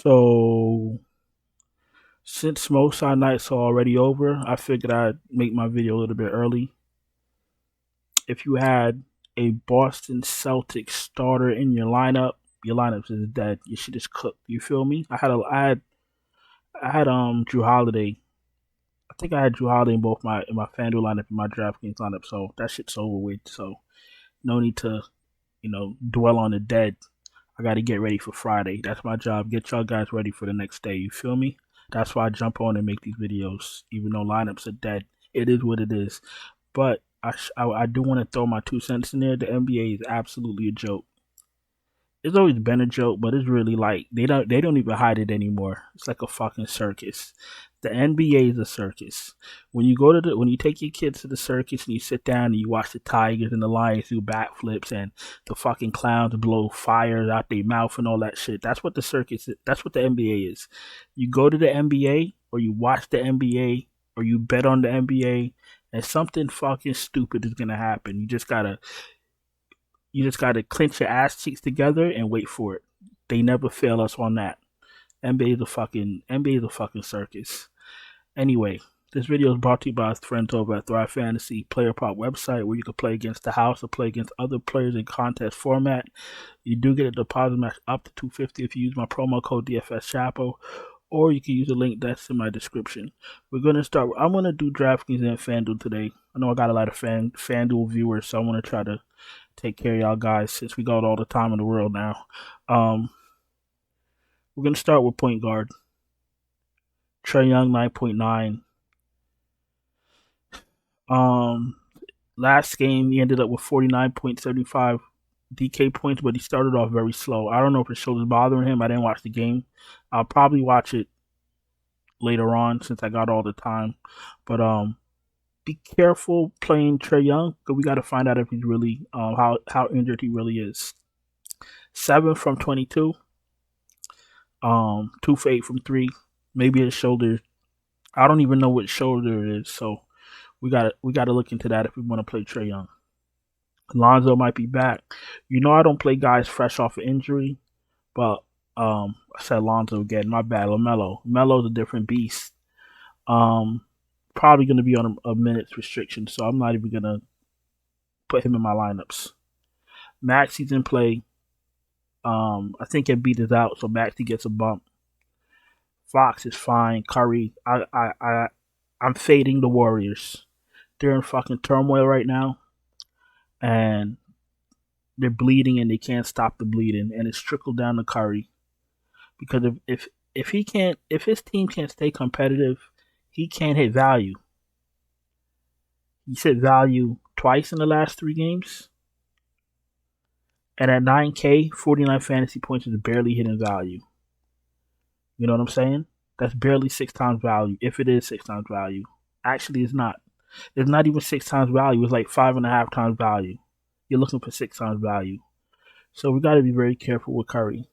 So since most our nights are already over, I figured I'd make my video a little bit early. If you had a Boston Celtics starter in your lineup is dead. Your shit is cooked. You feel me? I had Drew Holiday. I think I had Drew Holiday in both my FanDuel lineup and my DraftKings lineup. So that shit's over with. So no need to dwell on the dead. I got to get ready for Friday. That's my job. Get y'all guys ready for the next day. You feel me? That's why I jump on and make these videos, even though lineups are dead. It is what it is. But I do want to throw my 2 cents in there. The NBA is absolutely a joke. It's always been a joke, but it's really like they don't even hide it anymore. It's like a fucking circus. The NBA is a circus. When you take your kids to the circus and you sit down and you watch the tigers and the lions do backflips and the fucking clowns blow fires out their mouth and all that shit. That's what the circus is. That's what the NBA is. You go to the NBA or you watch the NBA or you bet on the NBA and something fucking stupid is gonna happen. You just gotta clench your ass cheeks together and wait for it. They never fail us on that. NBA is a fucking circus. Anyway, this video is brought to you by our friends over at Thrive Fantasy Player Prop website, where you can play against the house or play against other players in contest format. You do get a deposit match up to $250 if you use my promo code DFS Chapo, or you can use the link that's in my description. I'm gonna do DraftKings and FanDuel today. I know I got a lot of FanDuel viewers, so I want to try to take care of y'all guys since we got all the time in the world now. We're gonna start with point guard. Trae Young 9.9. Last game he ended up with 49.75 DK points, but he started off very slow. I don't know if his shoulder's bothering him. I didn't watch the game. I'll probably watch it later on since I got all the time. But be careful playing Trae Young because we got to find out if he's really how injured he really is. 7 from 22, 2 for 8 from 3. Maybe his shoulder. I don't even know what shoulder it is, so we gotta look into that if we want to play Trae Young. Lonzo might be back. I don't play guys fresh off of injury, but I said Lonzo again. My bad. Melo's a different beast. Probably going to be on a minutes restriction, so I'm not even going to put him in my lineups. Maxi's in play. I think Embiid is out, so Maxi gets a bump. Fox is fine. Curry, I'm fading the Warriors. They're in fucking turmoil right now, and they're bleeding, and they can't stop the bleeding, and it's trickled down to Curry. Because if his team can't stay competitive, he can't hit value. He's hit value twice in the last 3 games. And at 9K, 49 fantasy points is barely hitting value. You know what I'm saying? That's barely 6 times value, if it is 6 times value. Actually, it's not. It's not even 6 times value. It's like 5.5 times value. You're looking for 6 times value. So we got to be very careful with Curry.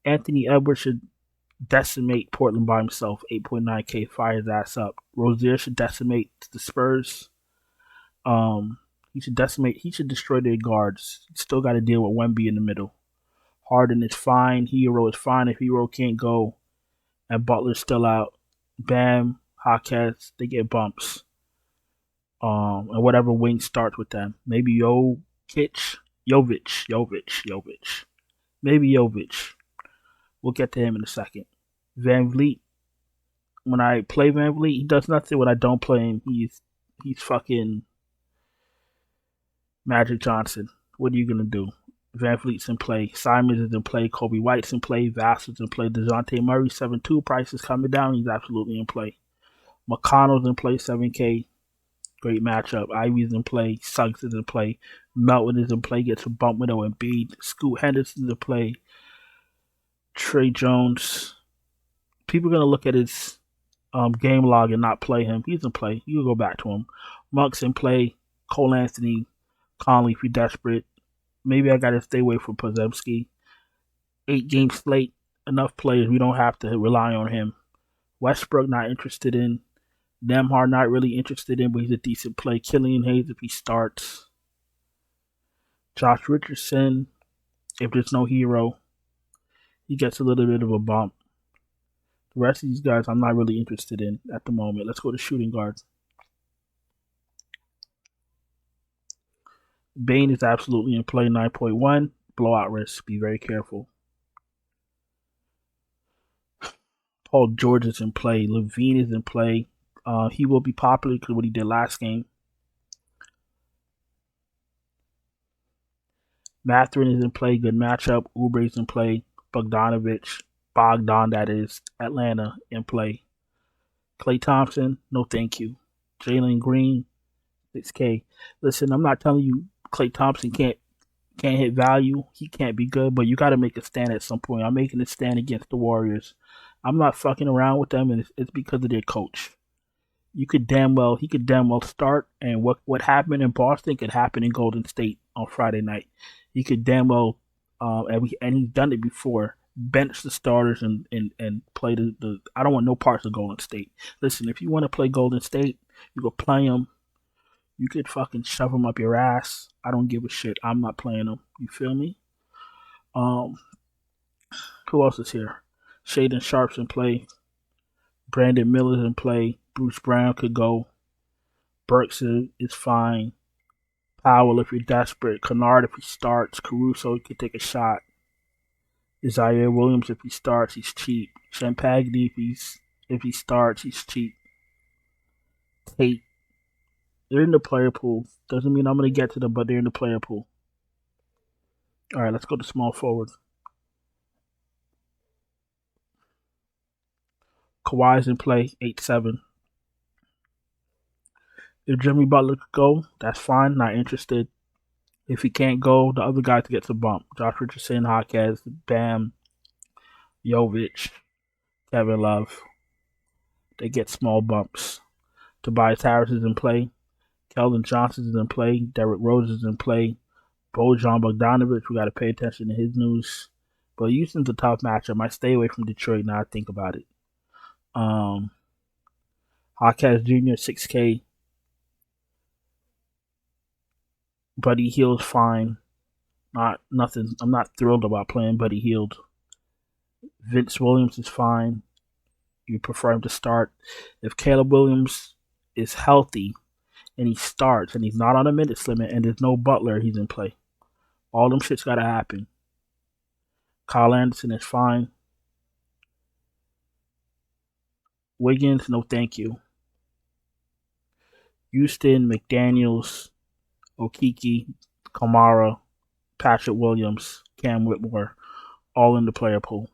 Anthony Edwards should decimate Portland by himself. 8.9K, fire his ass up. Rozier should decimate the Spurs. He should destroy their guards. Still got to deal with Wemby in the middle. Harden is fine. Hero is fine if Hero can't go. And Butler's still out. Bam, Hawkins, they get bumps. And whatever wing starts with them. Maybe Jovic. Maybe Jovic. We'll get to him in a second. Van Vliet. When I play Van Vliet, he does nothing. When I don't play him, he's fucking Magic Johnson. What are you gonna do? Van Vliet's in play. Simons is in play. Kobe White's in play. Vassell's in play. DeJounte Murray 7-2. Price is coming down. He's absolutely in play. McConnell's in play. 7K. Great matchup. Ivy's in play. Suggs is in play. Melton is in play. Gets a bump with Embiid. Scoot Henderson's in play. Trey Jones. People are gonna look at his game log and not play him. He's in play. You can go back to him. Monk's in play. Cole Anthony. Conley if you're desperate. Maybe I gotta stay away from Podziemski. 8-game slate. Enough players. We don't have to rely on him. Westbrook not interested in. Nemhard not really interested in, but he's a decent play. Killian Hayes if he starts. Josh Richardson if there's no Hero. He gets a little bit of a bump. The rest of these guys I'm not really interested in at the moment. Let's go to shooting guards. Bane is absolutely in play, 9.1. Blowout risk. Be very careful. Paul George is in play. Levine is in play. He will be popular because of what he did last game. Mathurin is in play. Good matchup. Oubre is in play. Bogdan, that is, Atlanta in play. Klay Thompson, no thank you. Jalen Green, 6K. Listen, I'm not telling you Klay Thompson can't hit value. He can't be good, but you got to make a stand at some point. I'm making a stand against the Warriors. I'm not fucking around with them, and it's because of their coach. He could damn well start, and what happened in Boston could happen in Golden State on Friday night. He could damn well, and he's done it before. Bench the starters and play the. I don't want no parts of Golden State. Listen, if you want to play Golden State, you go play them. You could fucking shove them up your ass. I don't give a shit. I'm not playing them. You feel me? Who else is here? Shaden Sharp's in play. Brandon Miller's in play. Bruce Brown could go. Burks is fine. Powell if you're desperate. Kennard if he starts. Caruso could take a shot. Isaiah Williams if he starts, he's cheap. Champagny if he starts, he's cheap. Tate. They're in the player pool. Doesn't mean I'm gonna get to them, but they're in the player pool. Alright, let's go to small forward. Kawhi's in play, 8-7. If Jimmy Butler could go, that's fine. Not interested. If he can't go, the other guy gets a bump. Josh Richardson, Hawkes, Bam, Jovic, Kevin Love. They get small bumps. Tobias Harris is in play. Keldon Johnson is in play. Derrick Rose is in play. Bojan Bogdanovic, we got to pay attention to his news. But Houston's a tough matchup. I stay away from Detroit now I think about it. Hawkes Jr., 6K. Buddy Hield's fine. Nothing. I'm not thrilled about playing Buddy Hield. Vince Williams is fine. You prefer him to start. If Caleb Williams is healthy and he starts and he's not on a minutes limit and there's no Butler, he's in play. All them shit's got to happen. Kyle Anderson is fine. Wiggins, no thank you. Houston, McDaniels, Okeke, Kamara, Patrick Williams, Cam Whitmore, all in the player pool.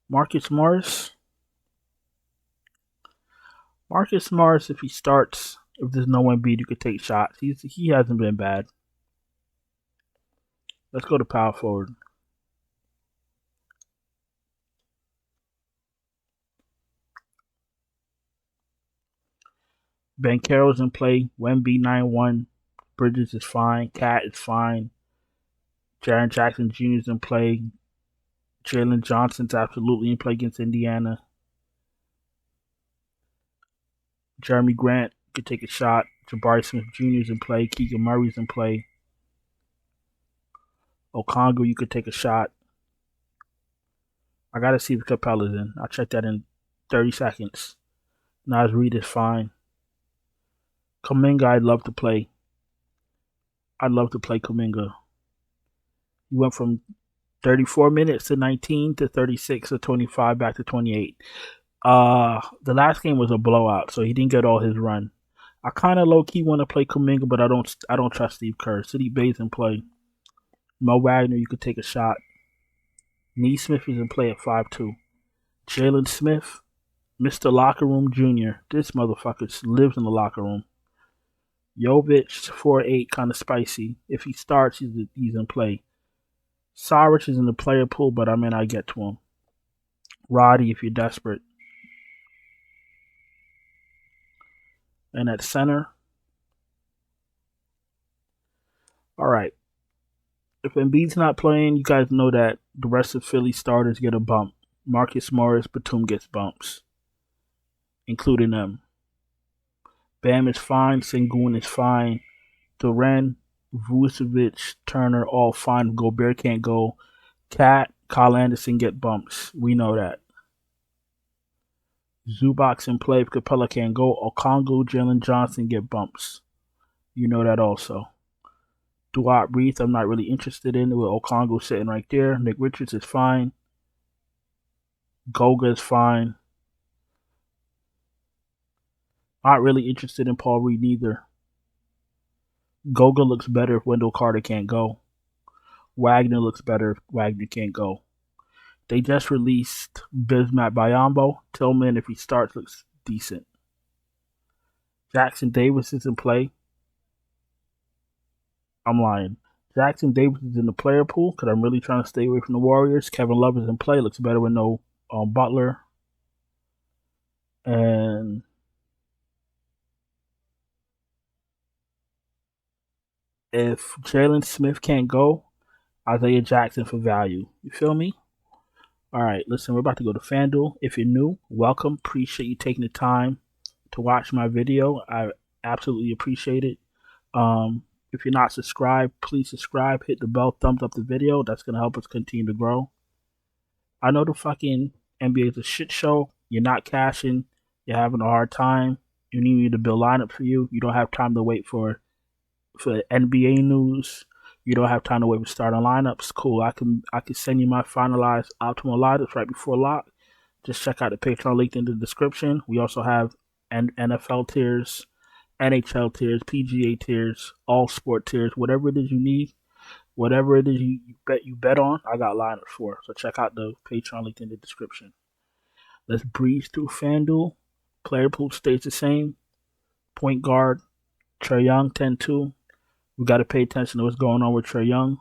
Marcus Morris, if he starts, if there's no one beat, you could take shots. He hasn't been bad. Let's go to power forward. Banchero's in play. Wemby 9-1. Bridges is fine. Cat is fine. Jaren Jackson Jr. is in play. Jalen Johnson's absolutely in play against Indiana. Jeremy Grant could take a shot. Jabari Smith Jr. is in play. Keegan Murray's in play. Okongwu, you could take a shot. I gotta see if Capella's in. I'll check that in 30 seconds. Naz Reid is fine. Kuminga, I'd love to play. Kuminga. He went from 34 minutes to 19 to 36 to 25 back to 28. The last game was a blowout, so he didn't get all his run. I kind of low key want to play Kuminga, but I don't trust Steve Kerr. City Bay's in play. Mo Wagner, you could take a shot. Neesmith is in play at 5'2". Jalen Smith, Mr. Locker Room Jr. This motherfucker lives in the locker room. Jovic, 4'8", kind of spicy. If he starts, he's in play. Saric is in the player pool, but I may not get to him. Roddy, if you're desperate. And at center. All right. If Embiid's not playing, you guys know that the rest of Philly starters get a bump. Marcus Morris, Batum gets bumps, including them. Bam is fine. Sengun is fine. Duren, Vucevic, Turner, all fine. Gobert can't go. Cat, Kyle Anderson get bumps. We know that. Zubac in play if Capella can't go. Okongwu, Jalen Johnson get bumps. You know that also. Duarte Reith, I'm not really interested in with Okongwu sitting right there. Nick Richards is fine. Goga is fine. Not really interested in Paul Reed neither. Goga looks better if Wendell Carter can't go. Wagner looks better if Wagner can't go. They just released Bismack Biyombo. Tillman, if he starts, looks decent. Jackson Davis is in play. I'm lying. Jackson Davis is in the player pool because I'm really trying to stay away from the Warriors. Kevin Love is in play. Looks better with no Butler. And if Jalen Smith can't go, Isaiah Jackson for value. You feel me? All right, listen, we're about to go to FanDuel. If you're new, welcome. Appreciate you taking the time to watch my video. I absolutely appreciate it. If you're not subscribed, please subscribe. Hit the bell, thumbs up the video. That's going to help us continue to grow. I know the fucking NBA is a shit show. You're not cashing. You're having a hard time. You need me to build lineup for you. You don't have time to wait for NBA news. You don't have time to wait for starting lineups. Cool. I can send you my finalized optimal lineups right before lock. Just check out the Patreon link in the description. We also have NFL tiers, NHL tiers, PGA tiers, all sport tiers, whatever it is you need, whatever it is you bet on, I got lineups for. So check out the Patreon link in the description. Let's breeze through FanDuel. Player pool stays the same. Point guard, Trae Young, 10-2. We got to pay attention to what's going on with Trae Young.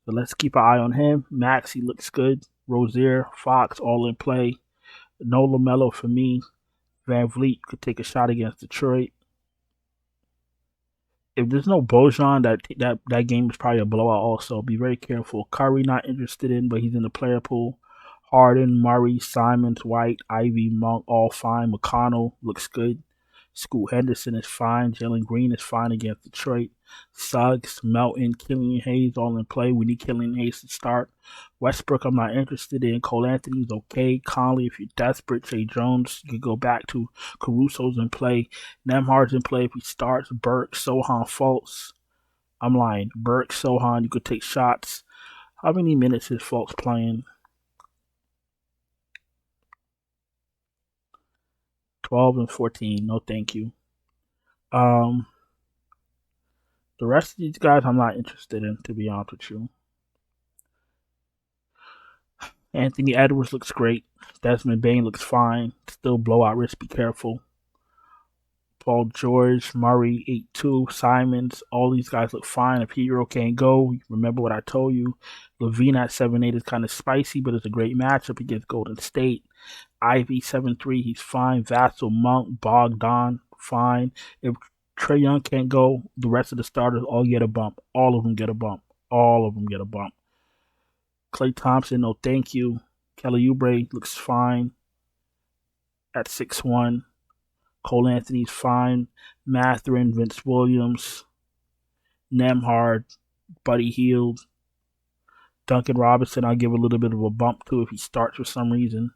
So let's keep an eye on him. Maxey looks good. Rozier, Fox, all in play. No LaMelo for me. Van Vliet could take a shot against Detroit. If there's no Bojan, that game is probably a blowout also. Be very careful. Curry not interested in, but he's in the player pool. Harden, Murray, Simons, White, Ivy, Monk, all fine. McConnell looks good. Scoot Henderson is fine. Jalen Green is fine against Detroit. Suggs, Melton, Killian Hayes all in play. We need Killian Hayes to start. Westbrook, I'm not interested in. Cole Anthony's okay. Conley, if you're desperate. Jay Jones, you can go back to. Caruso's in play. Nemhard's in play if he starts. Burke, Sohan, Fultz. I'm lying. Burke, Sohan, you could take shots. How many minutes is Fultz playing? 12 and 14. No, thank you. The rest of these guys I'm not interested in, to be honest with you. Anthony Edwards looks great. Desmond Bane looks fine. Still blowout risk, be careful. Paul George, Murray, 8-2, Simons, all these guys look fine. If Hero can't go, remember what I told you. Levine at 7-8 is kind of spicy, but it's a great matchup against Golden State. Ivy, 7-3, he's fine. Vassell, Monk, Bogdan, fine. If Trae Young can't go, the rest of the starters all get a bump. All of them get a bump. All of them get a bump. Klay Thompson, no thank you. Kelly Oubre looks fine at 6-1. Cole Anthony's fine. Mathurin, Vince Williams, Nemhard, Buddy Hield, Duncan Robinson, I'll give a little bit of a bump to if he starts for some reason.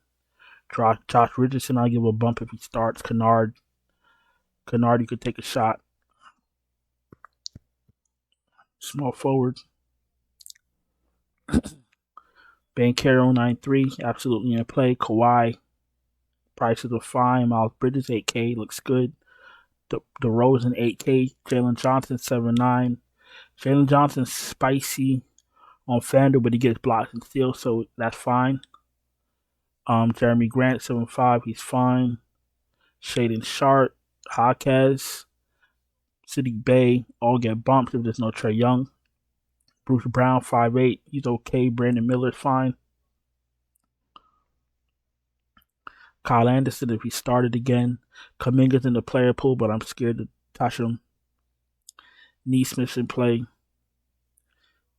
Josh Richardson, I'll give a bump if he starts. Kennard, you could take a shot. Small forward. Banchero, 9-3, absolutely in play. Kawhi, prices are fine. Miles Bridges, 8K, looks good. DeRozan, 8K. Jalen Johnson, 7-9. Jalen Johnson's spicy on FanDuel, but he gets blocks and steals, so that's fine. Jeremy Grant, 7-5, he's fine. Shaden Sharp, Jaquez, Saddiq Bey, all get bumps if there's no Trae Young. Bruce Brown, 5'8", he's okay. Brandon Miller's fine. Kyle Anderson, if he started again. Kuminga's in the player pool, but I'm scared to touch him. Neesmith's in play.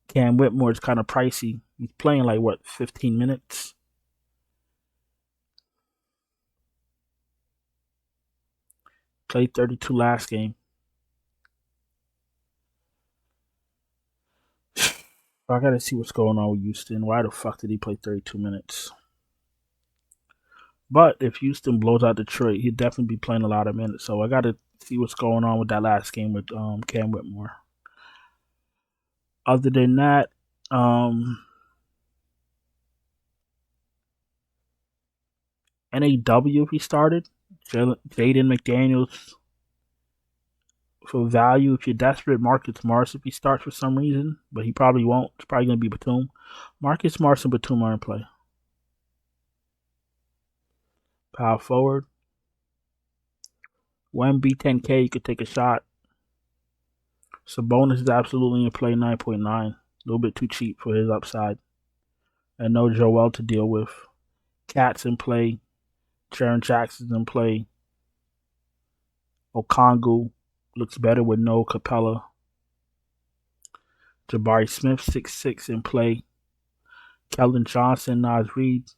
Cam Whitmore's kind of pricey. He's playing 15 minutes? Played 32 last game. I gotta see what's going on with Houston. Why the fuck did he play 32 minutes? But if Houston blows out Detroit, he'd definitely be playing a lot of minutes. So I gotta see what's going on with that last game with Cam Whitmore. Other than that, NAW if he started. Jaden McDaniels for value. If you're desperate, Marcus Morris if he starts for some reason, but he probably won't. It's probably going to be Batum. Marcus Morris and Batum are in play. Power forward. Wemby 10K, you could take a shot. Sabonis is absolutely in play 9.9. A little bit too cheap for his upside. And no Joel to deal with. Cat's in play. Jaren Jackson's in play. Okongwu looks better with no Capella. Jabari Smith 6'6" in play. Keldon Johnson, Naz Reid,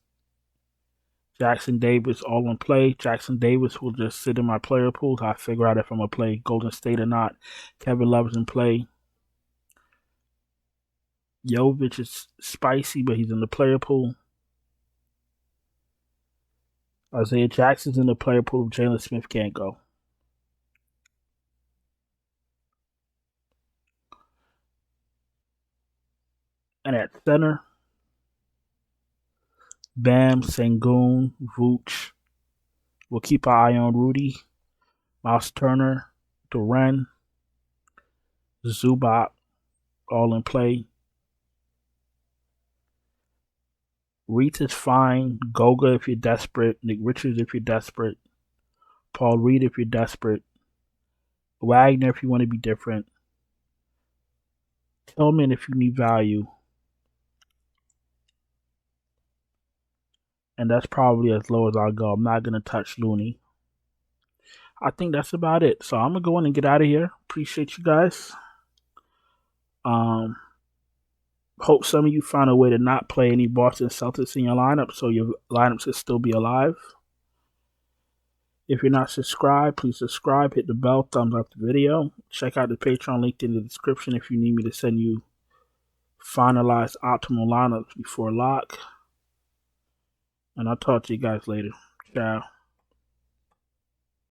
Jackson Davis all in play. Jackson Davis will just sit in my player pool. I figure out if I'm going to play Golden State or not. Kevin Love's in play. Jovic is spicy, but he's in the player pool. Isaiah Jackson's in the player pool. Jalen Smith can't go. And at center, Bam, Sengun, Vooch. We'll keep our eye on Rudy, Miles Turner, Duren, Zubac, all in play. Reed is fine. Goga if you're desperate. Nick Richards if you're desperate. Paul Reed if you're desperate. Wagner if you want to be different. Tillman if you need value. And that's probably as low as I'll go. I'm not going to touch Looney. I think that's about it. So I'm going to go in and get out of here. Appreciate you guys. Hope some of you find a way to not play any Boston Celtics in your lineup so your lineups will still be alive. If you're not subscribed, please subscribe. Hit the bell. Thumbs up the video. Check out the Patreon link in the description if you need me to send you finalized optimal lineups before lock. And I'll talk to you guys later. Ciao.